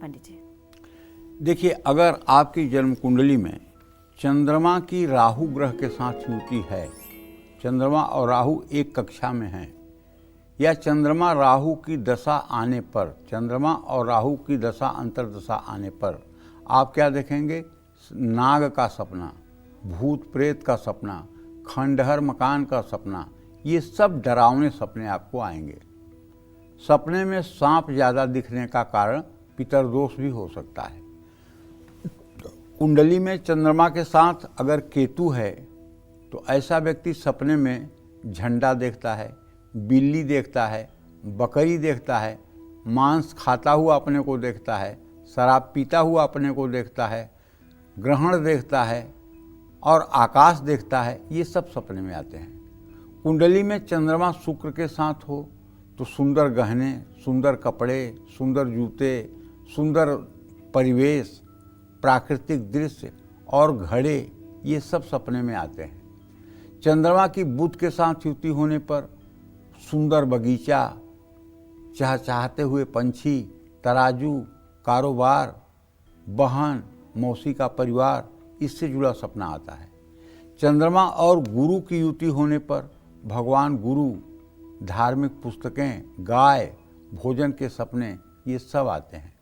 पंडित जी। देखिए, अगर आपकी जन्म कुंडली में चंद्रमा की राहु ग्रह के साथ युति है, चंद्रमा और राहु एक कक्षा में हैं, या चंद्रमा राहु की दशा आने पर, चंद्रमा और राहु की दशा अंतर्दशा आने पर आप क्या देखेंगे? नाग का सपना, भूत प्रेत का सपना, खंडहर मकान का सपना, ये सब डरावने सपने आपको आएंगे। सपने में सांप ज़्यादा दिखने का कारण पितरदोष भी हो सकता है। कुंडली में चंद्रमा के साथ अगर केतु है तो ऐसा व्यक्ति सपने में झंडा देखता है, बिल्ली देखता है, बकरी देखता है, मांस खाता हुआ अपने को देखता है, शराब पीता हुआ अपने को देखता है, ग्रहण देखता है और आकाश देखता है। ये सब सपने में आते हैं। कुंडली में चंद्रमा शुक्र के साथ हो तो सुंदर गहने, सुंदर कपड़े, सुंदर जूते, सुंदर परिवेश, प्राकृतिक दृश्य और घड़े, ये सब सपने में आते हैं। चंद्रमा की बुध के साथ युति होने पर सुंदर बगीचा, चहचहाते हुए पंछी, तराजू, कारोबार, बहन, मौसी का परिवार, इससे जुड़ा सपना आता है। चंद्रमा और गुरु की युति होने पर भगवान गुरु, धार्मिक पुस्तकें, गाय, भोजन के सपने, ये सब आते हैं।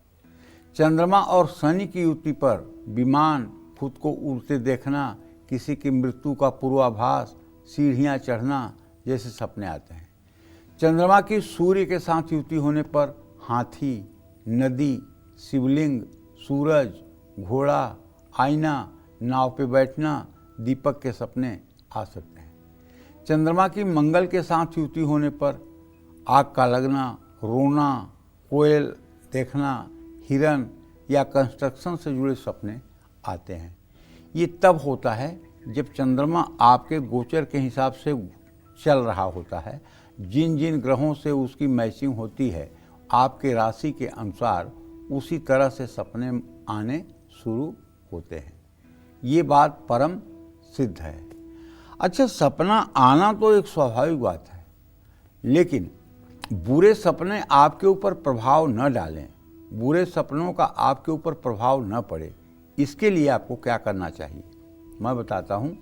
चंद्रमा और शनि की युति पर विमान, खुद को उड़ते देखना, किसी की मृत्यु का पूर्वाभास, सीढ़ियाँ चढ़ना जैसे सपने आते हैं। चंद्रमा की सूर्य के साथ युति होने पर हाथी, नदी, शिवलिंग, सूरज, घोड़ा, आईना, नाव पे बैठना, दीपक के सपने आ सकते हैं। चंद्रमा की मंगल के साथ युति होने पर आग का लगना, रोना, कोयल देखना, हिरन या कंस्ट्रक्शन से जुड़े सपने आते हैं। ये तब होता है जब चंद्रमा आपके गोचर के हिसाब से चल रहा होता है। जिन जिन ग्रहों से उसकी मैचिंग होती है, आपके राशि के अनुसार उसी तरह से सपने आने शुरू होते हैं। ये बात परम सिद्ध है। अच्छा, सपना आना तो एक स्वाभाविक बात है, लेकिन बुरे सपने आपके ऊपर प्रभाव न डालें, बुरे सपनों का आपके ऊपर प्रभाव न पड़े, इसके लिए आपको क्या करना चाहिए मैं बताता हूँ।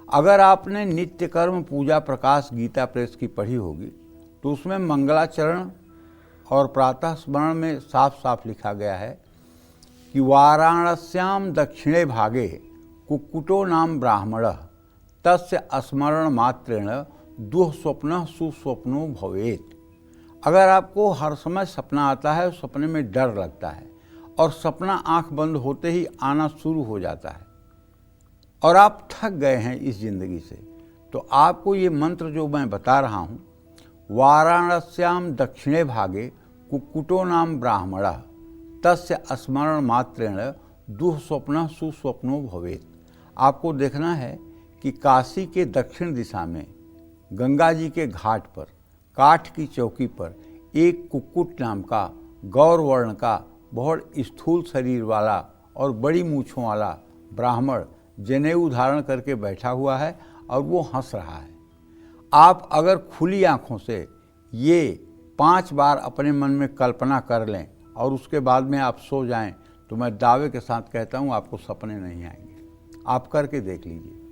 अगर आपने नित्य कर्म पूजा प्रकाश गीता प्रेस की पढ़ी होगी तो उसमें मंगलाचरण और प्रातः स्मरण में साफ साफ लिखा गया है कि वाराणस्याम दक्षिणे भागे कुक्कुटो नाम ब्राह्मण तस्य स्मरण मात्रेण दुःस्वप्न सुस्वप्नो भवेत्। अगर आपको हर समय सपना आता है, सपने में डर लगता है और सपना आंख बंद होते ही आना शुरू हो जाता है और आप थक गए हैं इस जिंदगी से, तो आपको ये मंत्र जो मैं बता रहा हूँ, वाराणस्याम दक्षिणे भागे कुक्कुटो नाम ब्राह्मण तस्य स्मरण मात्रेण दुःस्वप्न सुस्वप्नो भवेत्। आपको देखना है कि काशी के दक्षिण दिशा में गंगा जी के घाट पर काठ की चौकी पर एक कुक्कुट नाम का गौर वर्ण का बहुत स्थूल शरीर वाला और बड़ी मूँछों वाला ब्राह्मण जनेऊ धारण करके बैठा हुआ है और वो हंस रहा है। आप अगर खुली आँखों से ये 5 बार अपने मन में कल्पना कर लें और उसके बाद में आप सो जाएं, तो मैं दावे के साथ कहता हूँ आपको सपने नहीं आएंगे। आप करके देख लीजिए।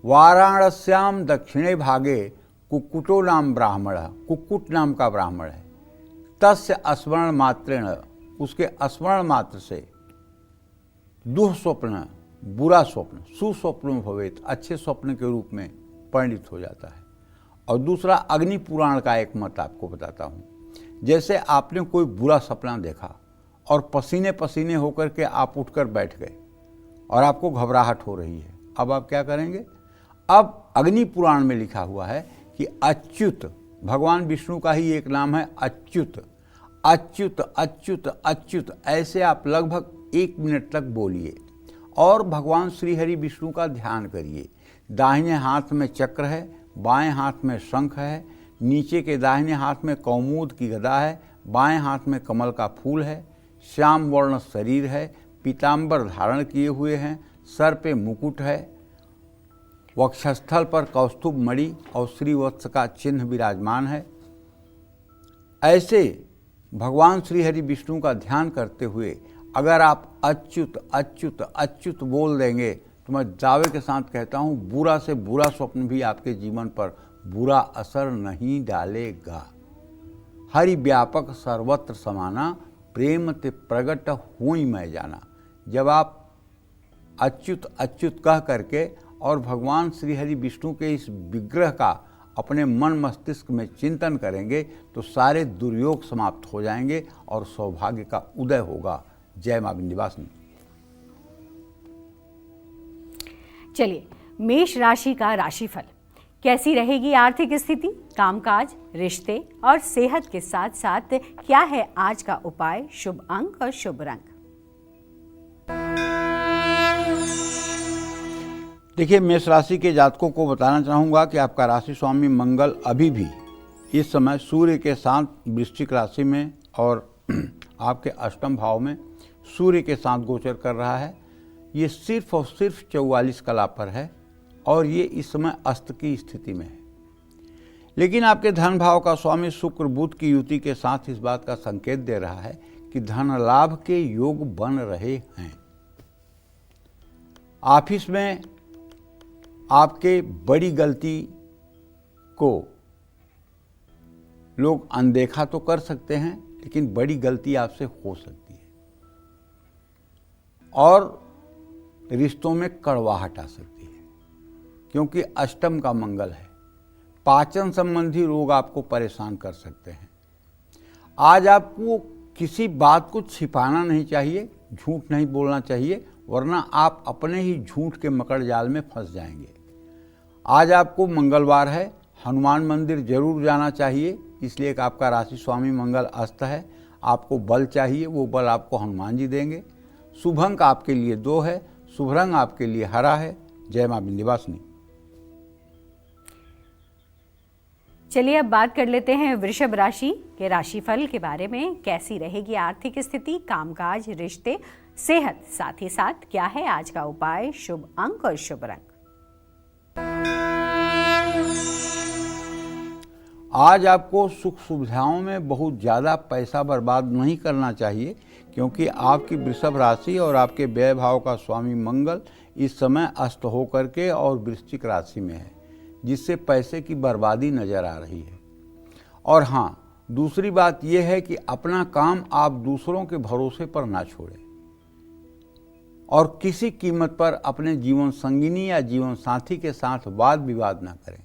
वाराणस्याम दक्षिणे भागे कुक्कुटो नाम ब्राह्मण, कुक्कुट नाम का ब्राह्मण है, तस्य स्मरण मात्रेण, उसके स्मरण मात्र से दुःस्वप्न, बुरा स्वप्न, सुस्वप्न भवेत्, अच्छे स्वप्न के रूप में परिणित हो जाता है। और दूसरा, अग्नि पुराण का एक मत आपको बताता हूँ। जैसे आपने कोई बुरा सपना देखा और पसीने पसीने होकर के आप उठकर बैठ गए और आपको घबराहट हो रही है, अब आप क्या करेंगे? अब अग्नि पुराण में लिखा हुआ है कि अच्युत, भगवान विष्णु का ही एक नाम है अच्युत, अच्युत अच्युत अच्युत, ऐसे आप लगभग 1 मिनट तक बोलिए और भगवान श्री हरि विष्णु का ध्यान करिए। दाहिने हाथ में चक्र है, बाएं हाथ में शंख है, नीचे के दाहिने हाथ में कौमुद की गदा है, बाएं हाथ में कमल का फूल है, श्याम वर्ण शरीर है, पीताम्बर धारण किए हुए हैं, सर पे मुकुट है, वक्षस्थल पर कौस्तुभ मणि और श्रीवत्स का चिन्ह विराजमान है। ऐसे भगवान श्री हरि विष्णु का ध्यान करते हुए अगर आप अच्युत अच्युत अच्युत बोल देंगे तो मैं दावे के साथ कहता हूँ बुरा से बुरा स्वप्न भी आपके जीवन पर बुरा असर नहीं डालेगा। हरि व्यापक सर्वत्र समाना, प्रेम ते प्रगट हुई मैं जाना। जब आप अच्युत अच्युत कह करके और भगवान श्री हरि विष्णु के इस विग्रह का अपने मन मस्तिष्क में चिंतन करेंगे तो सारे दुर्योग समाप्त हो जाएंगे और सौभाग्य का उदय होगा। जय मां विंध्यवासिनी। चलिए, मेष राशि का राशिफल। कैसी रहेगी आर्थिक स्थिति, कामकाज, रिश्ते और सेहत के साथ साथ क्या है आज का उपाय, शुभ अंक और शुभ रंग। देखिए, मेष राशि के जातकों को बताना चाहूँगा कि आपका राशि स्वामी मंगल अभी भी इस समय सूर्य के साथ वृश्चिक राशि में और आपके अष्टम भाव में सूर्य के साथ गोचर कर रहा है। ये सिर्फ और सिर्फ 44 कला पर है और ये इस समय अस्त की स्थिति में है। लेकिन आपके धन भाव का स्वामी शुक्र बुध की युति के साथ इस बात का संकेत दे रहा है कि धन लाभ के योग बन रहे हैं। ऑफिस में आपके बड़ी गलती को लोग अनदेखा तो कर सकते हैं, लेकिन बड़ी गलती आपसे हो सकती है और रिश्तों में कड़वाहट आ सकती है, क्योंकि अष्टम का मंगल है। पाचन संबंधी रोग आपको परेशान कर सकते हैं। आज आपको किसी बात को छिपाना नहीं चाहिए, झूठ नहीं बोलना चाहिए, वरना आप अपने ही झूठ के मकड़ जाल में फंस जाएंगे। आज आपको मंगलवार है, हनुमान मंदिर जरूर जाना चाहिए, इसलिए कि आपका राशि स्वामी मंगल अस्त है। आपको बल चाहिए, वो बल आपको हनुमान जी देंगे। शुभ अंक आपके लिए 2 है, शुभ रंग आपके लिए हरा है। जय मां विंध्यवासिनी। चलिए, अब बात कर लेते हैं वृषभ राशि के राशिफल के बारे में। कैसी रहेगी आर्थिक स्थिति, कामकाज, रिश्ते, सेहत, साथ ही साथ क्या है आज का उपाय, शुभ अंक और शुभ रंग। आज आपको सुख सुविधाओं में बहुत ज़्यादा पैसा बर्बाद नहीं करना चाहिए, क्योंकि आपकी वृषभ राशि और आपके व्यय भाव का स्वामी मंगल इस समय अस्त होकर के और वृश्चिक राशि में है, जिससे पैसे की बर्बादी नज़र आ रही है। और हाँ, दूसरी बात यह है कि अपना काम आप दूसरों के भरोसे पर ना छोड़ें और किसी कीमत पर अपने जीवन संगिनी या जीवन साथी के साथ वाद विवाद ना करें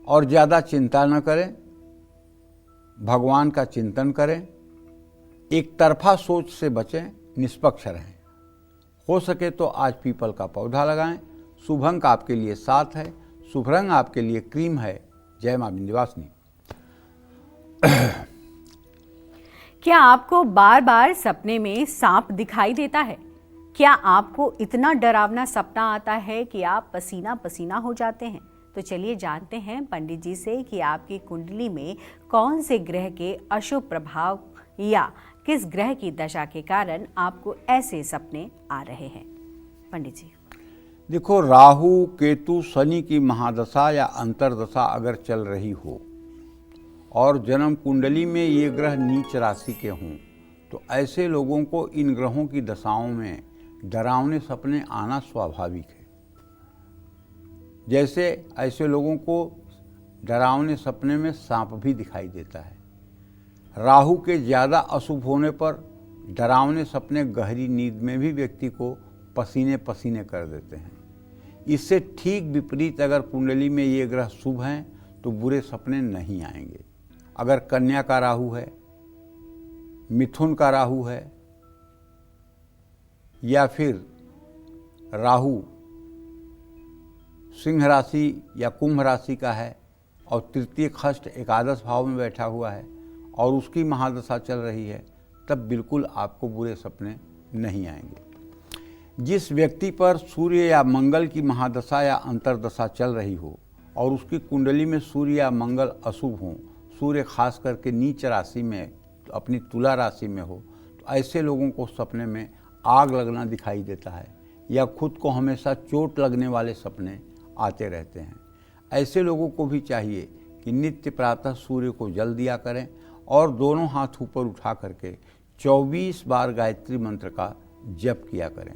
और ज़्यादा चिंता न करें। भगवान का चिंतन करें, एक तरफा सोच से बचें, निष्पक्ष रहें। हो सके तो आज पीपल का पौधा लगाएं। शुभ अंक आपके लिए 7 है, शुभ रंग आपके लिए क्रीम है। जय मां विंध्यवासिनी। क्या आपको बार बार सपने में सांप दिखाई देता है? क्या आपको इतना डरावना सपना आता है कि आप पसीना पसीना हो जाते हैं? तो चलिए जानते हैं पंडित जी से कि आपकी कुंडली में कौन से ग्रह के अशुभ प्रभाव या किस ग्रह की दशा के कारण आपको ऐसे सपने आ रहे हैं। पंडित जी, देखो, राहु केतु शनि की महादशा या अंतरदशा अगर चल रही हो और जन्म कुंडली में ये ग्रह नीच राशि के हों तो ऐसे लोगों को इन ग्रहों की दशाओं में डरावने सपने आना स्वाभाविक है। जैसे ऐसे लोगों को डरावने सपने में सांप भी दिखाई देता है। राहु के ज़्यादा अशुभ होने पर डरावने सपने गहरी नींद में भी व्यक्ति को पसीने पसीने कर देते हैं। इससे ठीक विपरीत अगर कुंडली में ये ग्रह शुभ हैं तो बुरे सपने नहीं आएंगे। अगर कन्या का राहु है, मिथुन का राहु है या फिर राहु सिंह राशि या कुंभ राशि का है और तृतीय खष्ट एकादश भाव में बैठा हुआ है और उसकी महादशा चल रही है, तब बिल्कुल आपको बुरे सपने नहीं आएंगे। जिस व्यक्ति पर सूर्य या मंगल की महादशा या अंतरदशा चल रही हो और उसकी कुंडली में सूर्य या मंगल अशुभ हों, सूर्य खास करके नीच राशि में अपनी तुला राशि में हो, तो ऐसे लोगों को सपने में आग लगना दिखाई देता है या खुद को हमेशा चोट लगने वाले सपने आते रहते हैं। ऐसे लोगों को भी चाहिए कि नित्य प्रातः सूर्य को जल दिया करें और दोनों हाथ ऊपर उठा करके 24 बार गायत्री मंत्र का जप किया करें।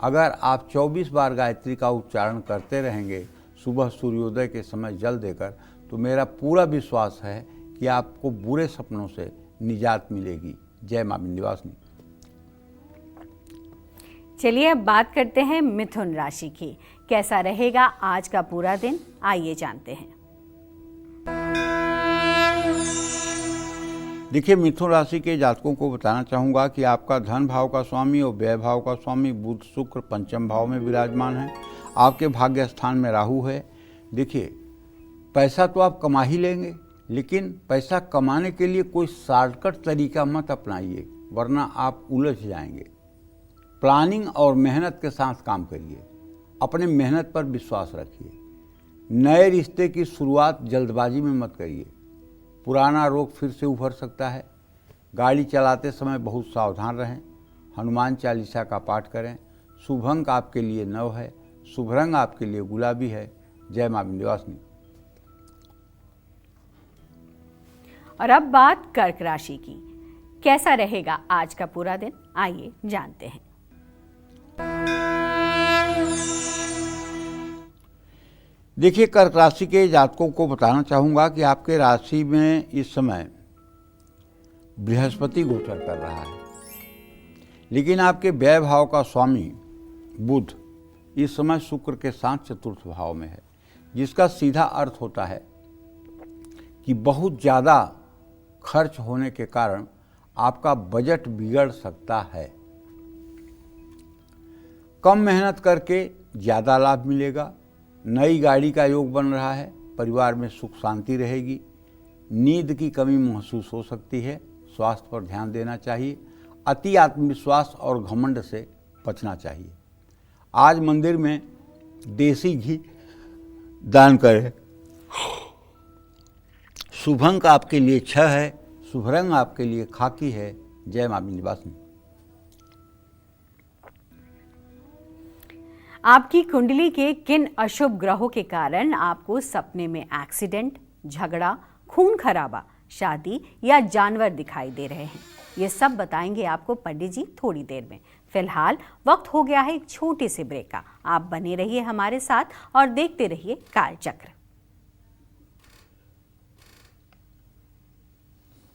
अगर आप 24 बार गायत्री का उच्चारण करते रहेंगे सुबह सूर्योदय के समय जल देकर, तो मेरा पूरा विश्वास है कि आपको बुरे सपनों से निजात मिलेगी। जय मां विंध्यवासिनी। चलिए अब बात करते हैं मिथुन राशि की। कैसा रहेगा आज का पूरा दिन, आइए जानते हैं। देखिए, मिथुन राशि के जातकों को बताना चाहूँगा कि आपका धन भाव का स्वामी और व्यय भाव का स्वामी बुध शुक्र पंचम भाव में विराजमान है। आपके भाग्य स्थान में राहु है। देखिए, पैसा तो आप कमा ही लेंगे, लेकिन पैसा कमाने के लिए कोई शॉर्टकट तरीका मत अपनाइए, वरना आप उलझ जाएंगे। प्लानिंग और मेहनत के साथ काम करिए। अपने मेहनत पर विश्वास रखिए। नए रिश्ते की शुरुआत जल्दबाजी में मत करिए। पुराना रोग फिर से उभर सकता है। गाड़ी चलाते समय बहुत सावधान रहें। हनुमान चालीसा का पाठ करें। शुभ अंक आपके लिए 9 है। शुभ रंग आपके लिए गुलाबी है। जय मां विंध्यवासिनी। और अब बात कर्क राशि की। कैसा रहेगा आज का पूरा दिन, आइए जानते हैं। देखिए, कर्क राशि के जातकों को बताना चाहूँगा कि आपके राशि में इस समय बृहस्पति गोचर कर रहा है, लेकिन आपके व्यय भाव का स्वामी बुध इस समय शुक्र के साथ चतुर्थ भाव में है, जिसका सीधा अर्थ होता है कि बहुत ज़्यादा खर्च होने के कारण आपका बजट बिगड़ सकता है। कम मेहनत करके ज़्यादा लाभ मिलेगा। नई गाड़ी का योग बन रहा है। परिवार में सुख शांति रहेगी। नींद की कमी महसूस हो सकती है। स्वास्थ्य पर ध्यान देना चाहिए। अति आत्मविश्वास और घमंड से बचना चाहिए। आज मंदिर में देसी घी दान करें। शुभ अंक आपके लिए 6 है। शुभ रंग आपके लिए खाकी है। जय मां विंध्यवासिनी। आपकी कुंडली के किन अशुभ ग्रहों के कारण आपको सपने में एक्सीडेंट, झगड़ा, खून खराबा, शादी या जानवर दिखाई दे रहे हैं, ये सब बताएंगे आपको पंडित जी थोड़ी देर में। फिलहाल वक्त हो गया है एक छोटे से ब्रेक का। आप बने रहिए हमारे साथ और देखते रहिए कालचक्र।